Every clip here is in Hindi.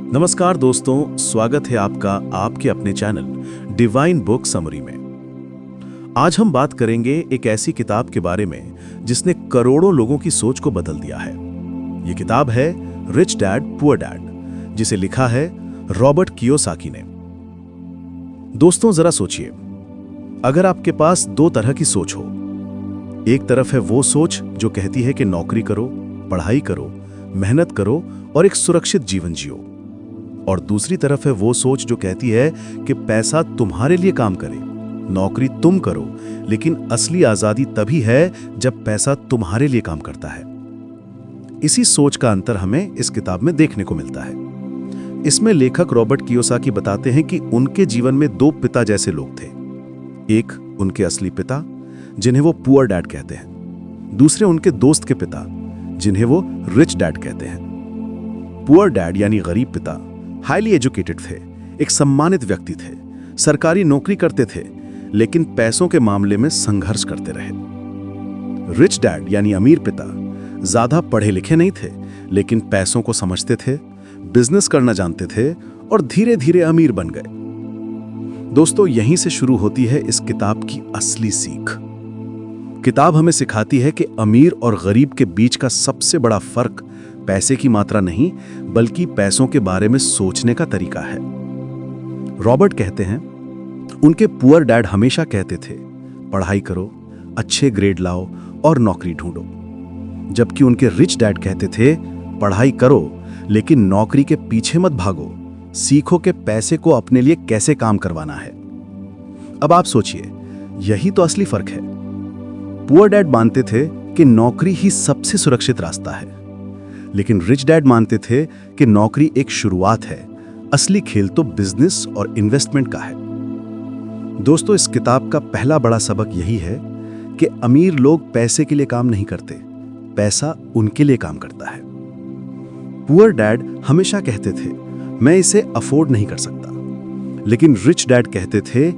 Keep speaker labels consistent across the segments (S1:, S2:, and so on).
S1: नमस्कार दोस्तों, स्वागत है आपका आपके अपने चैनल डिवाइन बुक समरी में। आज हम बात करेंगे एक ऐसी किताब के बारे में जिसने करोड़ों लोगों की सोच को बदल दिया है। ये किताब है रिच डैड पुअर डैड, जिसे लिखा है रॉबर्ट कियोसाकी ने। दोस्तों जरा सोचिए, अगर आपके पास दो तरह की सोच हो, एक तरफ है वो सोच जो कहती है कि नौकरी करो, पढ़ाई करो, मेहनत करो और एक सुरक्षित जीवन जियो, और दूसरी तरफ है वो सोच जो कहती है कि पैसा तुम्हारे लिए काम करे, नौकरी तुम करो, लेकिन असली आजादी तभी है जब पैसा तुम्हारे लिए काम करता है। इसी सोच का अंतर हमें इस किताब में देखने को मिलता है। इसमें लेखक रॉबर्ट कियोसाकी बताते हैं कि उनके जीवन में दो पिता जैसे लोग थे। एक उनके असली पिता, जिन्हें वो पुअर डैड कहते हैं, दूसरे उनके दोस्त के पिता, जिन्हें वो रिच डैड कहते हैं। पुअर डैड यानी गरीब पिता हाईली एजुकेटेड थे, एक सम्मानित व्यक्ति थे, सरकारी नौकरी करते थे, लेकिन पैसों के मामले में संघर्ष करते रहे। रिच डैड यानी अमीर पिता ज्यादा पढ़े लिखे नहीं थे, लेकिन पैसों को समझते थे, बिजनेस करना जानते थे और धीरे धीरे अमीर बन गए। दोस्तों, यहीं से शुरू होती है इस किताब की असली सीख। किताब हमें सिखाती है कि अमीर और गरीब के बीच का सबसे बड़ा फर्क पैसे की मात्रा नहीं, बल्कि पैसों के बारे में सोचने का तरीका है। रॉबर्ट कहते हैं, उनके पुअर डैड हमेशा कहते थे, पढ़ाई करो, अच्छे ग्रेड लाओ और नौकरी ढूंढो, जबकि उनके रिच डैड कहते थे, पढ़ाई करो लेकिन नौकरी के पीछे मत भागो, सीखो कि पैसे को अपने लिए कैसे काम करवाना है। अब आप सोचिए, यही तो असली फर्क है। पुअर डैड मानते थे कि नौकरी ही सबसे सुरक्षित रास्ता है, लेकिन रिच डैड मानते थे कि नौकरी एक शुरुआत है, असली खेल तो बिजनेस और इन्वेस्टमेंट का है। दोस्तों, इस किताब का पहला बड़ा सबक यही है कि अमीर लोग पैसे के लिए काम नहीं करते, पैसा उनके लिए काम करता है। पुअर डैड हमेशा कहते थे, मैं इसे अफोर्ड नहीं कर सकता, लेकिन रिच डैड कहते थे,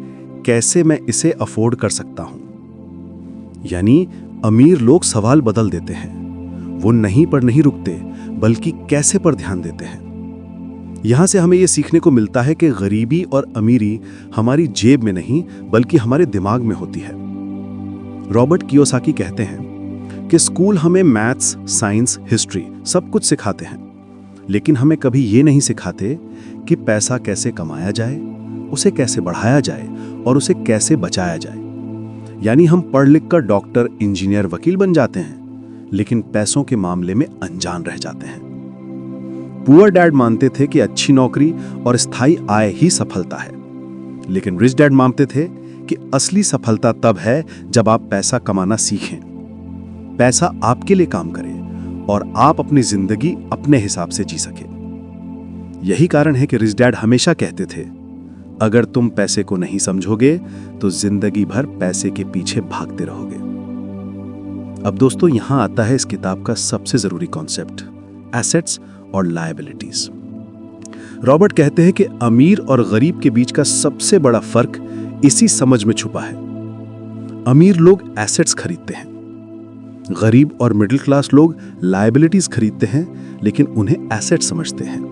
S1: कैसे मैं इसे अफोर्ड कर सकता हूं। यानी अमीर लोग सवाल बदल देते हैं, वो नहीं पर नहीं रुकते, बल्कि कैसे पर ध्यान देते हैं। यहां से हमें यह सीखने को मिलता है कि गरीबी और अमीरी हमारी जेब में नहीं, बल्कि हमारे दिमाग में होती है। रॉबर्ट कियोसाकी कहते हैं कि स्कूल हमें मैथ्स, साइंस, हिस्ट्री सब कुछ सिखाते हैं, लेकिन हमें कभी ये नहीं सिखाते कि पैसा कैसे कमाया जाए, उसे कैसे बढ़ाया जाए और उसे कैसे बचाया जाए। यानी हम पढ़ लिख कर डॉक्टर, इंजीनियर, वकील बन जाते हैं, लेकिन पैसों के मामले में अनजान रह जाते हैं। पुअर डैड मानते थे कि अच्छी नौकरी और स्थायी आय ही सफलता है, लेकिन रिच डैड मानते थे कि असली सफलता तब है जब आप पैसा कमाना सीखें, पैसा आपके लिए काम करे और आप अपनी जिंदगी अपने हिसाब से जी सके। यही कारण है कि रिच डैड हमेशा कहते थे, अगर तुम पैसे को नहीं समझोगे तो जिंदगी भर पैसे के पीछे भागते रहोगे। अब दोस्तों, यहां आता है इस किताब का सबसे जरूरी कॉन्सेप्ट, एसेट्स और लायबिलिटीज। रॉबर्ट कहते हैं कि अमीर और गरीब के बीच का सबसे बड़ा फर्क इसी समझ में छुपा है। अमीर लोग एसेट्स खरीदते हैं, गरीब और मिडिल क्लास लोग लायबिलिटीज खरीदते हैं, लेकिन उन्हें एसेट समझते हैं।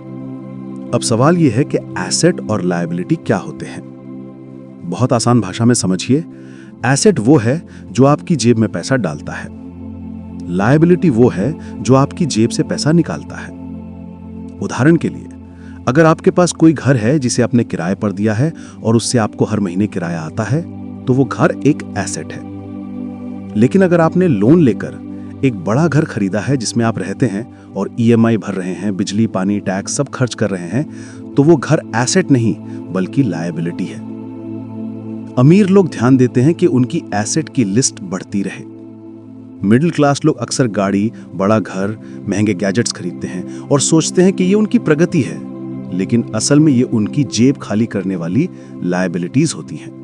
S1: अब सवाल यह है कि एसेट और लायबिलिटी क्या होते हैं। बहुत आसान भाषा में समझिए, एसेट वो है जो आपकी जेब में पैसा डालता है, लायबिलिटी वो है जो आपकी जेब से पैसा निकालता है। उदाहरण के लिए, अगर आपके पास कोई घर है जिसे आपने किराए पर दिया है और उससे आपको हर महीने किराया आता है, तो वो घर एक एसेट है। लेकिन अगर आपने लोन लेकर एक बड़ा घर खरीदा है जिसमें आप रहते हैं और ईएमआई भर रहे हैं, बिजली, पानी, टैक्स सब खर्च कर रहे हैं, तो वो घर एसेट नहीं बल्कि लायबिलिटी है। अमीर लोग ध्यान देते हैं कि उनकी एसेट की लिस्ट बढ़ती रहे। मिडिल क्लास लोग अक्सर गाड़ी, बड़ा घर, महंगे गैजेट्स खरीदते हैं और सोचते हैं कि ये उनकी प्रगति है, लेकिन असल में ये उनकी जेब खाली करने वाली लायबिलिटीज होती हैं।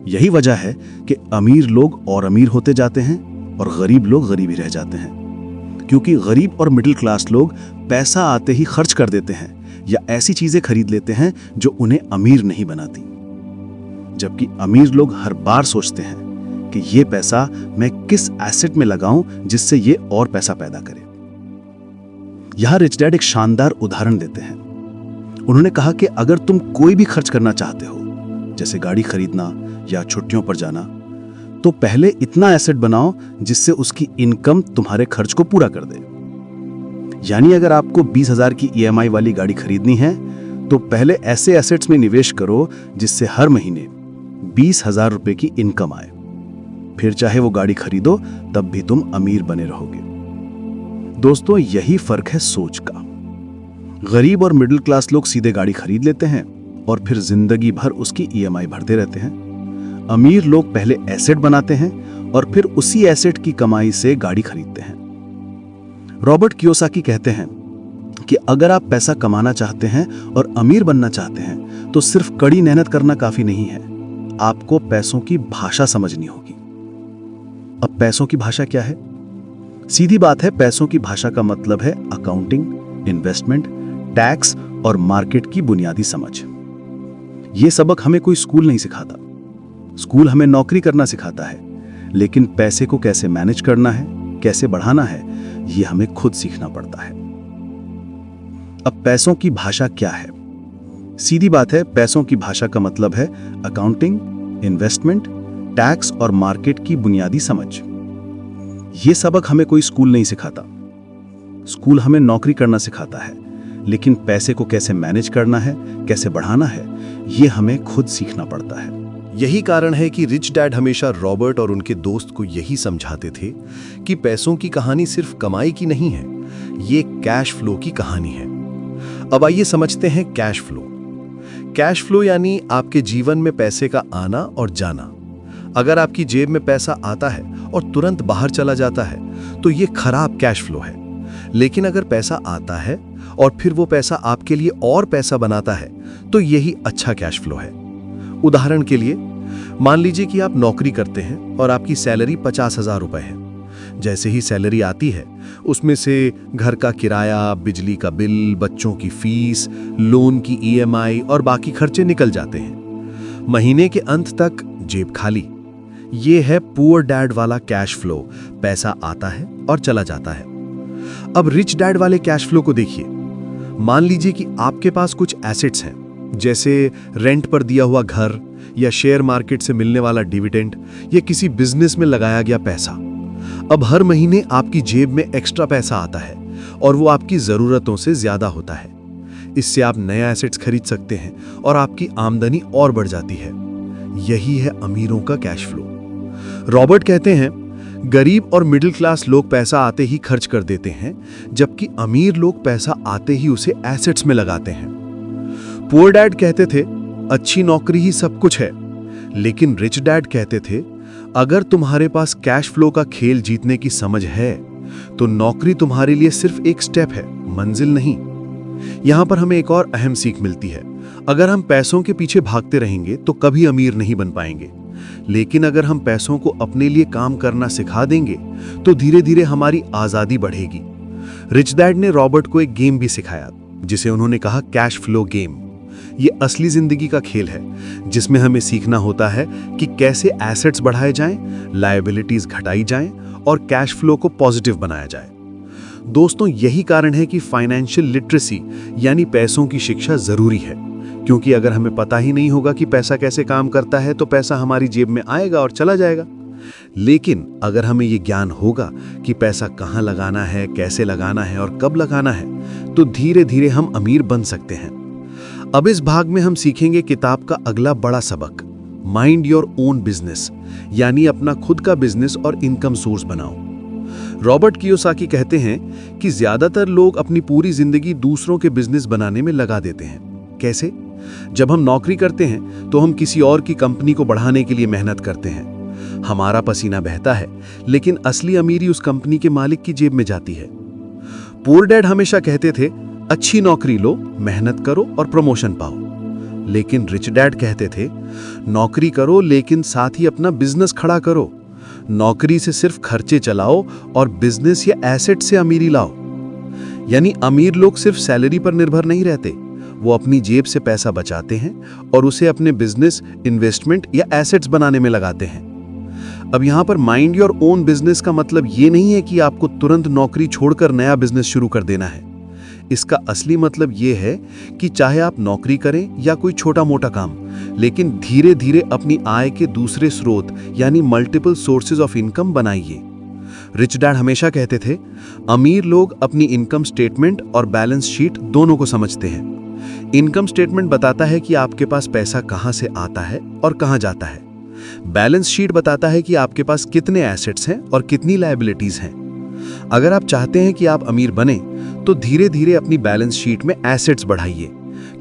S1: यही वजह है कि अमीर लोग और अमीर होते जाते हैं और गरीब लोग गरीब ही रह जाते हैं, क्योंकि गरीब और मिडिल क्लास लोग पैसा आते ही खर्च कर देते हैं या ऐसी चीजें खरीद लेते हैं जो उन्हें अमीर नहीं बनाती, जबकि अमीर लोग हर बार सोचते हैं कि ये पैसा मैं किस एसेट में लगाऊं जिससे ये और पैसा पैदा करे। यहां रिच डैड एक शानदार उदाहरण देते हैं।
S2: उन्होंने कहा कि अगर तुम कोई भी खर्च करना चाहते हो, जैसे गाड़ी खरीदना या छुट्टियों पर जाना, तो पहले इतना एसेट बनाओ जिससे उसकी इनकम तुम्हारे खर्च को पूरा कर दे। यानी अगर आपको 20,000 की ईएमआई वाली गाड़ी खरीदनी है तो पहले ऐसे एसेट्स में निवेश करो जिससे हर महीने 20,000 रुपए की इनकम आए। फिर चाहे वो गाड़ी खरीदो, तब भी तुम अमीर बने रहोगे। दोस्तों, यही फर्क है सोच का। गरीब और मिडिल क्लास लोग सीधे गाड़ी खरीद लेते हैं और फिर जिंदगी भर उसकी ईएमआई भरते रहते हैं। अमीर लोग पहले एसेट बनाते हैं और फिर उसी एसेट की कमाई से गाड़ी खरीदते हैं। रॉबर्ट कियोसाकी कहते हैं कि अगर आप पैसा कमाना चाहते हैं और अमीर बनना चाहते हैं तो सिर्फ कड़ी मेहनत करना काफी नहीं है, आपको पैसों की भाषा समझनी होगी। अब पैसों की भाषा क्या है? सीधी बात है, पैसों की भाषा का मतलब है अकाउंटिंग, इन्वेस्टमेंट, टैक्स और मार्केट की बुनियादी समझ। यह सबक हमें कोई स्कूल नहीं सिखाता। स्कूल हमें नौकरी करना सिखाता है, लेकिन पैसे को कैसे मैनेज करना है, कैसे बढ़ाना है, यह हमें खुद सीखना पड़ता है। अब पैसों की भाषा क्या है? सीधी बात है, पैसों की भाषा का मतलब है अकाउंटिंग, इन्वेस्टमेंट, टैक्स और मार्केट की बुनियादी समझ। यह सबक हमें कोई स्कूल नहीं सिखाता। स्कूल हमें नौकरी करना सिखाता है, लेकिन पैसे को कैसे मैनेज करना है, कैसे बढ़ाना है, यह हमें खुद सीखना पड़ता है।
S1: यही कारण है कि रिच डैड हमेशा रॉबर्ट और उनके दोस्त को यही समझाते थे कि पैसों की कहानी सिर्फ कमाई की नहीं है, ये कैश फ्लो की कहानी है। अब आइए समझते हैं कैश फ्लो। कैश फ्लो यानी आपके जीवन में पैसे का आना और जाना। अगर आपकी जेब में पैसा आता है और तुरंत बाहर चला जाता है तो ये खराब कैश फ्लो है। लेकिन अगर पैसा आता है और फिर वो पैसा आपके लिए और पैसा बनाता है तो यही अच्छा कैश फ्लो है। उदाहरण के लिए, मान लीजिए कि आप नौकरी करते हैं और आपकी सैलरी 50,000 रुपए है। जैसे ही सैलरी आती है, उसमें से घर का किराया, बिजली का बिल, बच्चों की फीस, लोन की ईएमआई और बाकी खर्चे निकल जाते हैं। महीने के अंत तक जेब खाली। ये है पुअर डैड वाला कैश फ्लो। पैसा आता है और चला जाता है। अब रिच डैड वाले कैश फ्लो को देखिए। मान लीजिए कि आपके पास कुछ एसेट्स हैं, जैसे रेंट पर दिया हुआ घर या शेयर मार्केट से मिलने वाला डिविडेंड या किसी बिजनेस में लगाया गया पैसा। अब हर महीने आपकी जेब में एक्स्ट्रा पैसा आता है और वो आपकी जरूरतों से ज्यादा होता है। इससे आप नया एसेट्स खरीद सकते हैं और आपकी आमदनी और बढ़ जाती है। यही है अमीरों का कैश फ्लो। रॉबर्ट कहते हैं, गरीब और मिडिल क्लास लोग पैसा आते ही खर्च कर देते हैं, जबकि अमीर लोग पैसा आते ही उसे एसेट्स में लगाते हैं। पुअर डैड कहते थे, अच्छी नौकरी ही सब कुछ है। लेकिन रिच डैड कहते थे, अगर तुम्हारे पास कैश फ्लो का खेल जीतने की समझ है तो नौकरी तुम्हारे लिए सिर्फ एक स्टेप है, मंजिल नहीं। यहां पर हमें एक और अहम सीख मिलती है। अगर हम पैसों के पीछे भागते रहेंगे तो कभी अमीर नहीं बन पाएंगे। लेकिन अगर हम पैसों को अपने लिए काम करना सिखा देंगे तो धीरे धीरे हमारी आजादी बढ़ेगी। रिच डैड ने रॉबर्ट को एक गेम भी सिखाया, जिसे उन्होंने कहा कैश फ्लो गेम। ये असली जिंदगी का खेल है, जिसमें हमें सीखना होता है कि कैसे एसेट्स बढ़ाए जाएं, लायबिलिटीज घटाई जाएं और कैश फ्लो को पॉजिटिव बनाया जाए। दोस्तों, यही कारण है कि फाइनेंशियल लिटरेसी यानी पैसों की शिक्षा जरूरी है, क्योंकि अगर हमें पता ही नहीं होगा कि पैसा कैसे काम करता है तो पैसा हमारी जेब में आएगा और चला जाएगा। लेकिन अगर हमें ये ज्ञान होगा कि पैसा कहाँ लगाना है, कैसे लगाना है और कब लगाना है, तो धीरे धीरे हम अमीर बन सकते हैं। अब इस भाग में हम सीखेंगे किताब का अगला बड़ा सबक, माइंड योर ओन बिजनेस, यानी अपना खुद का बिजनेस और इनकम सोर्स बनाओ। रॉबर्ट कियोसाकी कहते हैं कि ज्यादातर लोग अपनी पूरी जिंदगी दूसरों के बिजनेस बनाने में लगा देते हैं। कैसे? जब हम नौकरी करते हैं तो हम किसी और की कंपनी को बढ़ाने के लिए मेहनत करते हैं। हमारा पसीना बहता है, लेकिन असली अमीरी उस कंपनी के मालिक की जेब में जाती है। पुअर डैड हमेशा कहते थे, अच्छी नौकरी लो, मेहनत करो और प्रमोशन पाओ। लेकिन रिच डैड कहते थे, नौकरी करो लेकिन साथ ही अपना बिजनेस खड़ा करो। नौकरी से सिर्फ खर्चे चलाओ और बिजनेस या एसेट से अमीरी लाओ। यानी अमीर लोग सिर्फ सैलरी पर निर्भर नहीं रहते, वो अपनी जेब से पैसा बचाते हैं और उसे अपने बिजनेस, इन्वेस्टमेंट या एसेट्स बनाने में लगाते हैं। अब यहां पर माइंड योर ओन बिजनेस का मतलब ये नहीं है कि आपको तुरंत नौकरी छोड़कर नया बिजनेस शुरू कर देना है।
S2: इसका असली मतलब ये है कि चाहे आप नौकरी करें या कोई छोटा मोटा काम, लेकिन धीरे धीरे अपनी आय के दूसरे स्रोत यानी मल्टीपल सोर्सेज ऑफ इनकम बनाइए। रिच डैड हमेशा कहते थे, अमीर लोग अपनी इनकम स्टेटमेंट और बैलेंस शीट दोनों को समझते हैं। इनकम स्टेटमेंट बताता है कि आपके पास पैसा कहां से आता है और कहां जाता है। बैलेंस शीट बताता है कि आपके पास कितने एसेट्स हैं और कितनी लायबिलिटीज हैं। अगर आप चाहते हैं कि आप अमीर बने, तो धीरे धीरे अपनी बैलेंस शीट में एसेट्स बढ़ाइए,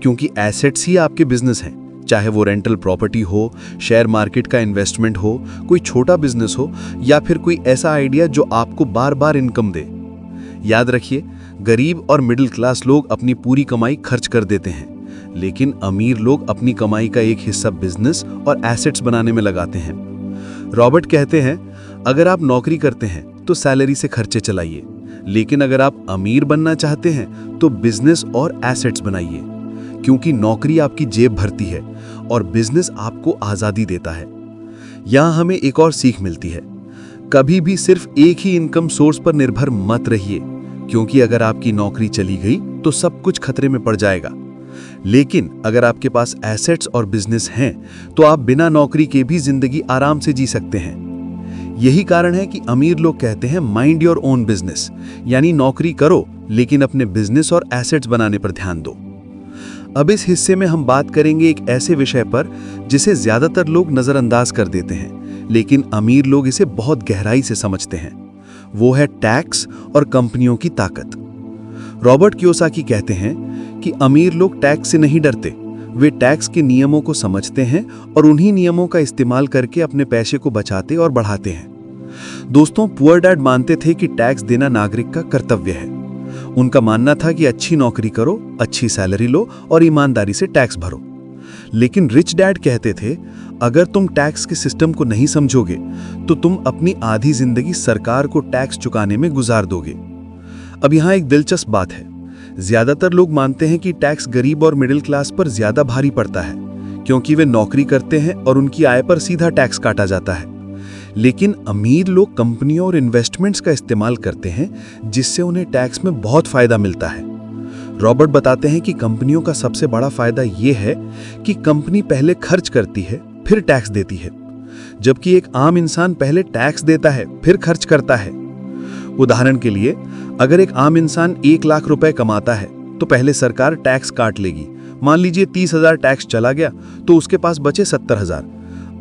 S2: क्योंकि एसेट्स ही आपके बिजनेस हैं। चाहे वो रेंटल प्रॉपर्टी हो, शेयर मार्केट का इन्वेस्टमेंट हो, कोई छोटा बिजनेस हो या फिर कोई ऐसा आइडिया जो आपको बार बार इनकम दे। याद रखिए, गरीब और मिडिल क्लास लोग अपनी पूरी कमाई खर्च कर देते हैं, लेकिन अमीर लोग अपनी कमाई का एक हिस्सा बिजनेस और एसेट्स बनाने में लगाते हैं। रॉबर्ट कहते हैं, अगर आप नौकरी करते हैं तो सैलरी से खर्चे चलाइए, लेकिन अगर आप अमीर बनना चाहते हैं तो बिजनेस और एसेट्स बनाइए, क्योंकि नौकरी आपकी जेब भरती है और बिजनेस आपको आजादी देता है। यहां हमें एक और सीख मिलती है, कभी भी सिर्फ एक ही इनकम सोर्स पर निर्भर मत रहिए, क्योंकि अगर आपकी नौकरी चली गई तो सब कुछ खतरे में पड़ जाएगा। लेकिन अगर आपके पास एसेट्स और बिजनेस हैं, तो आप बिना नौकरी के भी जिंदगी आराम से जी सकते हैं। यही कारण है कि अमीर लोग कहते हैं, माइंड योर ओन बिजनेस, यानी नौकरी करो लेकिन अपने बिजनेस और एसेट्स बनाने पर ध्यान दो। अब इस हिस्से में हम बात करेंगे एक ऐसे विषय पर जिसे ज्यादातर लोग नजरअंदाज कर देते हैं, लेकिन अमीर लोग इसे बहुत गहराई से समझते हैं। वो है टैक्स और कंपनियों की ताकत। रॉबर्ट कियोसाकी कहते हैं कि अमीर लोग टैक्स से नहीं डरते, वे टैक्स के नियमों को समझते हैं और उन्हीं नियमों का इस्तेमाल करके अपने पैसे को बचाते और बढ़ाते हैं। दोस्तों, पुअर डैड मानते थे कि टैक्स देना नागरिक का कर्तव्य है। उनका मानना था कि अच्छी नौकरी करो, अच्छी सैलरी लो और ईमानदारी से टैक्स भरो। लेकिन रिच डैड कहते थे, अगर तुम टैक्स के सिस्टम को नहीं समझोगे तो तुम अपनी आधी जिंदगी सरकार को टैक्स चुकाने में गुजार दोगे। अब यहां एक दिलचस्प बात है, ज्यादातर लोग मानते हैं कि टैक्स गरीब और मिडिल क्लास पर ज्यादा भारी पड़ता है, क्योंकि वे नौकरी करते हैं और उनकी आय पर सीधा टैक्स काटा जाता है। लेकिन अमीर लोग कंपनियों और इन्वेस्टमेंट्स का इस्तेमाल करते हैं, जिससे उन्हें टैक्स में बहुत फायदा मिलता है। रॉबर्ट बताते हैं कि कंपनियों का सबसे बड़ा फायदा यह है कि कंपनी पहले खर्च करती है, फिर टैक्स देती है, जबकि एक आम इंसान पहले टैक्स देता है, फिर खर्च करता है। उदाहरण के लिए, अगर एक आम इंसान 1 लाख रुपए कमाता है तो पहले सरकार टैक्स काट लेगी। मान लीजिए 30,000 टैक्स चला गया तो उसके पास बचे 70,000।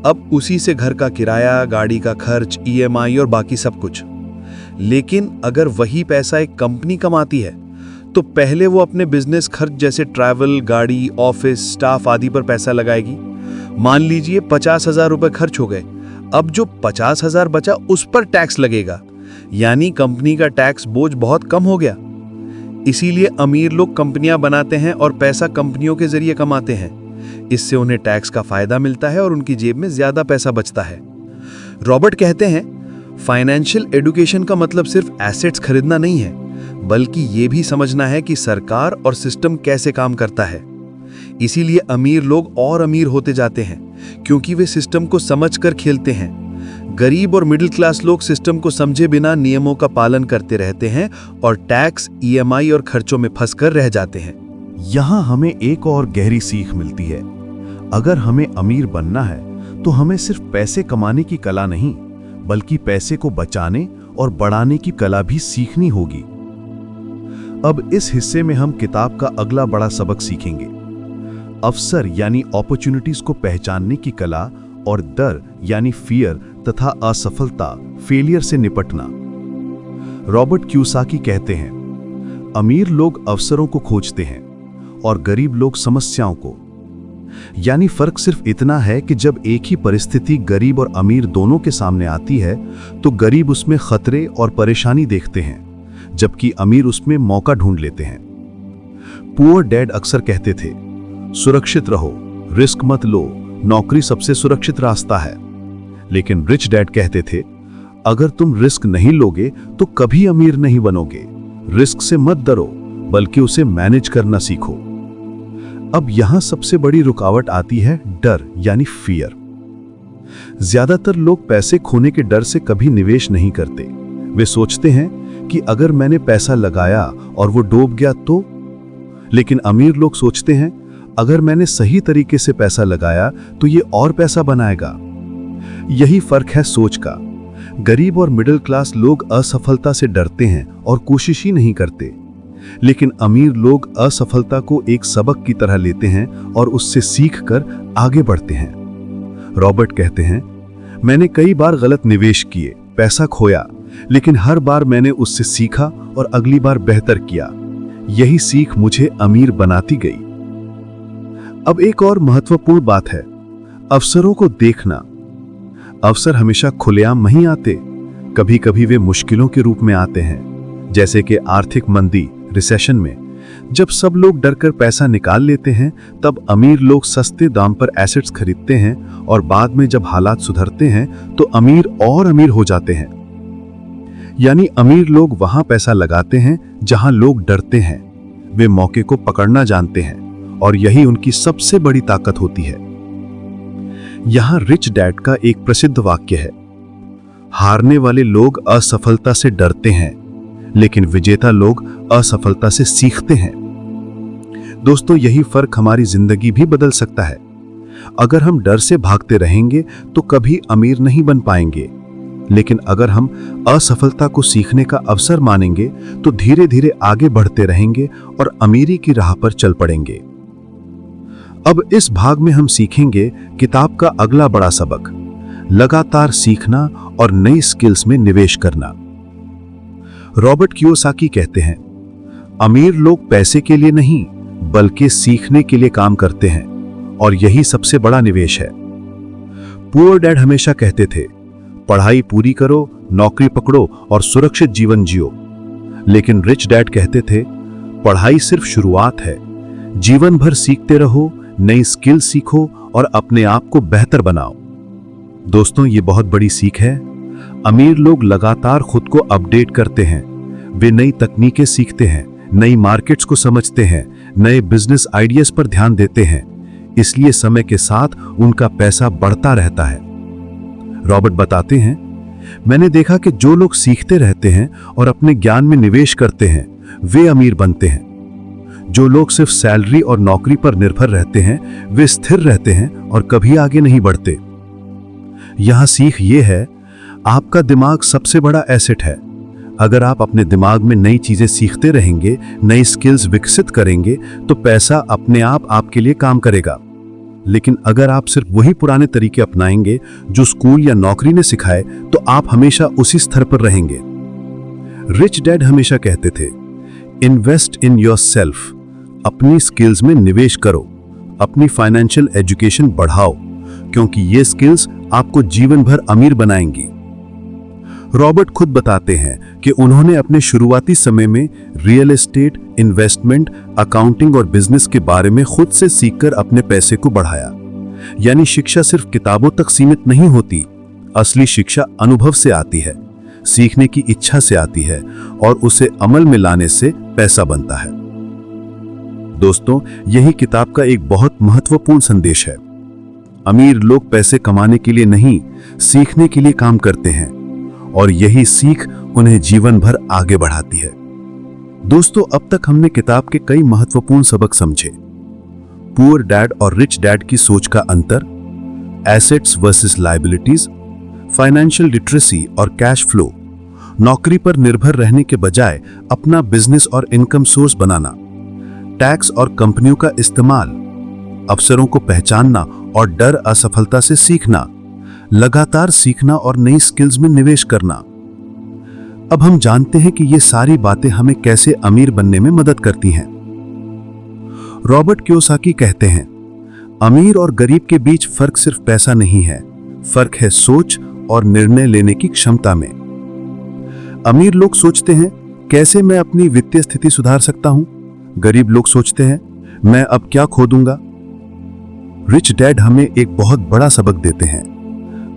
S2: अब उसी से घर का किराया, गाड़ी का खर्च, EMI और बाकी सब कुछ। लेकिन अगर वही पैसा एक कंपनी कमाती है तो पहले वो अपने बिजनेस खर्च जैसे ट्रैवल, गाड़ी, ऑफिस, स्टाफ आदि पर पैसा लगाएगी। मान लीजिए 50,000 रुपए खर्च हो गए, अब जो 50,000 बचा उस पर टैक्स लगेगा, यानी कंपनी का टैक्स बोझ बहुत कम हो गया। इसीलिए अमीर लोग कंपनियां बनाते हैं और पैसा कंपनियों के जरिए कमाते हैं। इससे उन्हें टैक्स का फायदा मिलता है और उनकी जेब में ज्यादा पैसा बचता है। रॉबर्ट कहते हैं, फाइनेंशियल एजुकेशन का मतलब सिर्फ एसेट्स खरीदना नहीं है, बल्कि यह भी समझना है कि सरकार और सिस्टम कैसे काम करता है। इसीलिए अमीर लोग और अमीर होते जाते हैं, क्योंकि वे सिस्टम को समझकर खेलते हैं। गरीब और मिडिल क्लास लोग सिस्टम को समझे बिना नियमों का पालन करते रहते हैं और टैक्स, EMI और खर्चों में फंसकर रह जाते हैं।
S1: यहां हमें एक और गहरी सीख मिलती है, अगर हमें अमीर बनना है तो हमें सिर्फ पैसे कमाने की कला नहीं, बल्कि पैसे को बचाने और बढ़ाने की कला भी सीखनी होगी। अब इस हिस्से में हम किताब का अगला बड़ा सबक सीखेंगे, अवसर यानी अपॉर्चुनिटीज को पहचानने की कला और डर यानी फियर तथा असफलता, फेलियर से निपटना। रॉबर्ट कियोसाकी कहते हैं, अमीर लोग अवसरों को खोजते हैं और गरीब लोग समस्याओं को। यानी फर्क सिर्फ इतना है कि जब एक ही परिस्थिति गरीब और अमीर दोनों के सामने आती है तो गरीब उसमें खतरे और परेशानी देखते हैं, जबकि अमीर उसमें मौका ढूंढ लेते हैं। पुअर डैड अक्सर कहते थे, सुरक्षित रहो, रिस्क मत लो, नौकरी सबसे सुरक्षित रास्ता है। लेकिन रिच डैड कहते थे, अगर तुम रिस्क नहीं लोगे तो कभी अमीर नहीं बनोगे। रिस्क से मत डरो, बल्कि उसे मैनेज करना सीखो। अब यहां सबसे बड़ी रुकावट आती है डर यानी फियर। ज्यादातर लोग पैसे खोने के डर से कभी निवेश नहीं करते। वे सोचते हैं कि अगर मैंने पैसा लगाया और वो डूब गया तो
S2: लेकिन अमीर लोग सोचते हैं, अगर मैंने सही तरीके से पैसा लगाया तो ये और पैसा बनाएगा। यही फर्क है सोच का। गरीब और मिडिल क्लास लोग असफलता से डरते हैं और कोशिश ही नहीं करते, लेकिन अमीर लोग असफलता को एक सबक की तरह लेते हैं और उससे सीखकर आगे बढ़ते हैं। रॉबर्ट कहते हैं, मैंने कई बार गलत निवेश किए, पैसा खोया, लेकिन हर बार मैंने उससे सीखा और अगली बार बेहतर किया। यही सीख मुझे अमीर बनाती गई। अब एक और महत्वपूर्ण बात है, अवसरों को देखना। अवसर हमेशा खुलेआम नहीं आते, कभी कभी वे मुश्किलों के रूप में आते हैं, जैसे कि आर्थिक मंदी, रिसेशन में। जब सब लोग डरकर पैसा निकाल लेते हैं, तब अमीर लोग सस्ते दाम पर एसेट्स खरीदते हैं और बाद में जब हालात सुधरते हैं तो अमीर और अमीर हो जाते हैं। यानी अमीर लोग वहां पैसा लगाते हैं जहां लोग डरते हैं। वे मौके को पकड़ना जानते हैं और यही उनकी सबसे बड़ी ताकत होती है। यहां रिच डैड का एक प्रसिद्ध वाक्य है, हारने वाले लोग असफलता से डरते हैं, लेकिन विजेता लोग असफलता से सीखते हैं। दोस्तों, यही फर्क हमारी जिंदगी भी बदल सकता है। अगर हम डर से भागते रहेंगे तो कभी अमीर नहीं बन पाएंगे, लेकिन अगर हम असफलता को सीखने का अवसर मानेंगे तो धीरे धीरे आगे बढ़ते रहेंगे और अमीरी की राह पर चल पड़ेंगे। अब इस भाग में हम सीखेंगे किताब का अगला बड़ा सबक, लगातार सीखना और नई स्किल्स में निवेश करना। रॉबर्ट कियोसाकी कहते हैं, अमीर लोग पैसे के लिए नहीं बल्कि सीखने के लिए काम करते हैं और यही सबसे बड़ा निवेश है। पुअर डैड हमेशा कहते थे, पढ़ाई पूरी करो, नौकरी पकड़ो और सुरक्षित जीवन जियो। लेकिन रिच डैड कहते थे, पढ़ाई सिर्फ शुरुआत है, जीवन भर सीखते रहो, नई स्किल सीखो और अपने आप को बेहतर बनाओ। दोस्तों, ये बहुत बड़ी सीख है। अमीर लोग लगातार खुद को अपडेट करते हैं। वे नई तकनीकें सीखते हैं, नई मार्केट्स को समझते हैं, नए बिजनेस आइडियाज पर ध्यान देते हैं। इसलिए समय के साथ उनका पैसा बढ़ता रहता है। रॉबर्ट बताते हैं, मैंने देखा कि जो लोग सीखते रहते हैं और अपने ज्ञान में निवेश करते हैं, वे अमीर बनते हैं। जो लोग सिर्फ सैलरी और नौकरी पर निर्भर रहते हैं, वे स्थिर रहते हैं और कभी आगे नहीं बढ़ते। यहां सीख ये है, आपका दिमाग सबसे बड़ा एसेट है। अगर आप अपने दिमाग में नई चीजें सीखते रहेंगे, नई स्किल्स विकसित करेंगे, तो पैसा अपने आप आपके लिए काम करेगा। लेकिन अगर आप सिर्फ वही पुराने तरीके अपनाएंगे जो स्कूल या नौकरी ने सिखाए, तो आप हमेशा उसी स्तर पर रहेंगे। रिच डैड हमेशा कहते थे, इन्वेस्ट इन योरसेल्फ, अपनी स्किल्स में निवेश करो, अपनी फाइनेंशियल एजुकेशन बढ़ाओ, क्योंकि ये स्किल्स आपको जीवन भर अमीर बनाएंगी। रॉबर्ट खुद बताते हैं कि उन्होंने अपने शुरुआती समय में रियल एस्टेट, इन्वेस्टमेंट, अकाउंटिंग और बिजनेस के बारे में खुद से सीखकर अपने पैसे को बढ़ाया। यानी शिक्षा सिर्फ किताबों तक सीमित नहीं होती, असली शिक्षा अनुभव से आती है, सीखने की इच्छा से आती है और उसे अमल में लाने से पैसा बनता है। दोस्तों, यही किताब का एक बहुत महत्वपूर्ण संदेश है। अमीर लोग पैसे कमाने के लिए नहीं, सीखने के लिए काम करते हैं और यही सीख उन्हें जीवन भर आगे बढ़ाती है। दोस्तों, अब तक हमने किताब के कई महत्वपूर्ण सबक समझे। पुअर डैड और रिच डैड की सोच का अंतर, assets versus liabilities, financial literacy और कैश फ्लो, नौकरी पर निर्भर रहने के बजाय अपना बिजनेस और इनकम सोर्स बनाना, टैक्स और कंपनियों का इस्तेमाल, अवसरों को पहचानना और डर असफलता से सीखना, लगातार सीखना और नई स्किल्स में निवेश करना। अब हम जानते हैं कि ये सारी बातें हमें कैसे अमीर बनने में मदद करती हैं। रॉबर्ट कियोसाकी कहते हैं, अमीर और गरीब के बीच फर्क सिर्फ पैसा नहीं है, फर्क है सोच और निर्णय लेने की क्षमता में। अमीर लोग सोचते हैं, कैसे मैं अपनी वित्तीय स्थिति सुधार सकता हूं? गरीब लोग सोचते हैं, मैं अब क्या खो दूंगा? रिच डैड हमें एक बहुत बड़ा सबक देते हैं,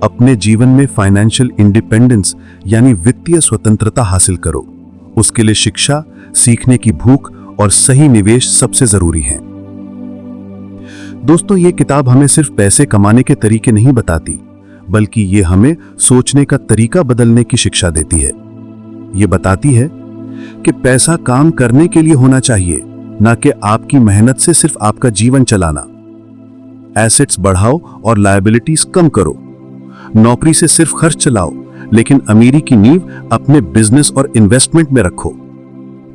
S2: अपने जीवन में फाइनेंशियल इंडिपेंडेंस यानी वित्तीय स्वतंत्रता हासिल करो। उसके लिए शिक्षा, सीखने की भूख और सही निवेश सबसे जरूरी है। दोस्तों, ये किताब हमें सिर्फ पैसे कमाने के तरीके नहीं बताती, बल्कि ये हमें सोचने का तरीका बदलने की शिक्षा देती है। ये बताती है कि पैसा काम करने के लिए होना चाहिए, ना कि आपकी मेहनत से सिर्फ आपका जीवन चलाना। एसेट्स बढ़ाओ और लायबिलिटीज कम करो। नौकरी से सिर्फ खर्च चलाओ, लेकिन अमीरी की नींव अपने बिजनेस और इन्वेस्टमेंट में रखो।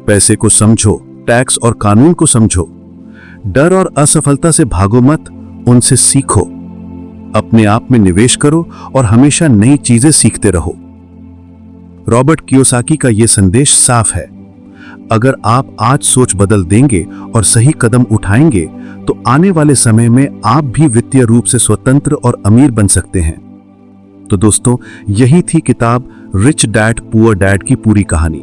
S2: पैसे को समझो, टैक्स और कानून को समझो। डर और असफलता से भागो मत, उनसे सीखो। अपने आप में निवेश करो और हमेशा नई चीजें सीखते रहो। रॉबर्ट कियोसाकी का यह संदेश साफ है, अगर आप आज सोच बदल देंगे और सही कदम उठाएंगे तो आने वाले समय में आप भी वित्तीय रूप से स्वतंत्र और अमीर बन सकते हैं। तो दोस्तों, यही थी किताब रिच डैड पुअर डैड की पूरी कहानी।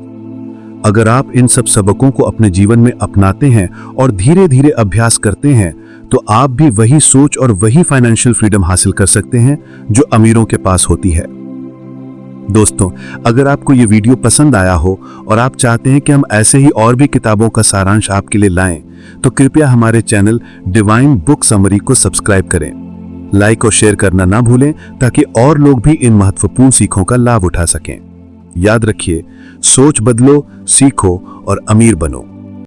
S2: अगर आप इन सब सबकों को अपने जीवन में अपनाते हैं और धीरे धीरे अभ्यास करते हैं तो आप भी वही सोच और वही फाइनेंशियल फ्रीडम हासिल कर सकते हैं जो अमीरों के पास होती है। दोस्तों, अगर आपको ये वीडियो पसंद आया हो और आप चाहते हैं कि हम ऐसे ही और भी किताबों का सारांश आपके लिए लाएं, तो कृपया हमारे चैनल डिवाइन बुक समरी को सब्सक्राइब करें। लाइक और शेयर करना ना भूलें ताकि और लोग भी इन महत्वपूर्ण सीखों का लाभ उठा सकें। याद रखिए, सोच बदलो, सीखो और अमीर बनो।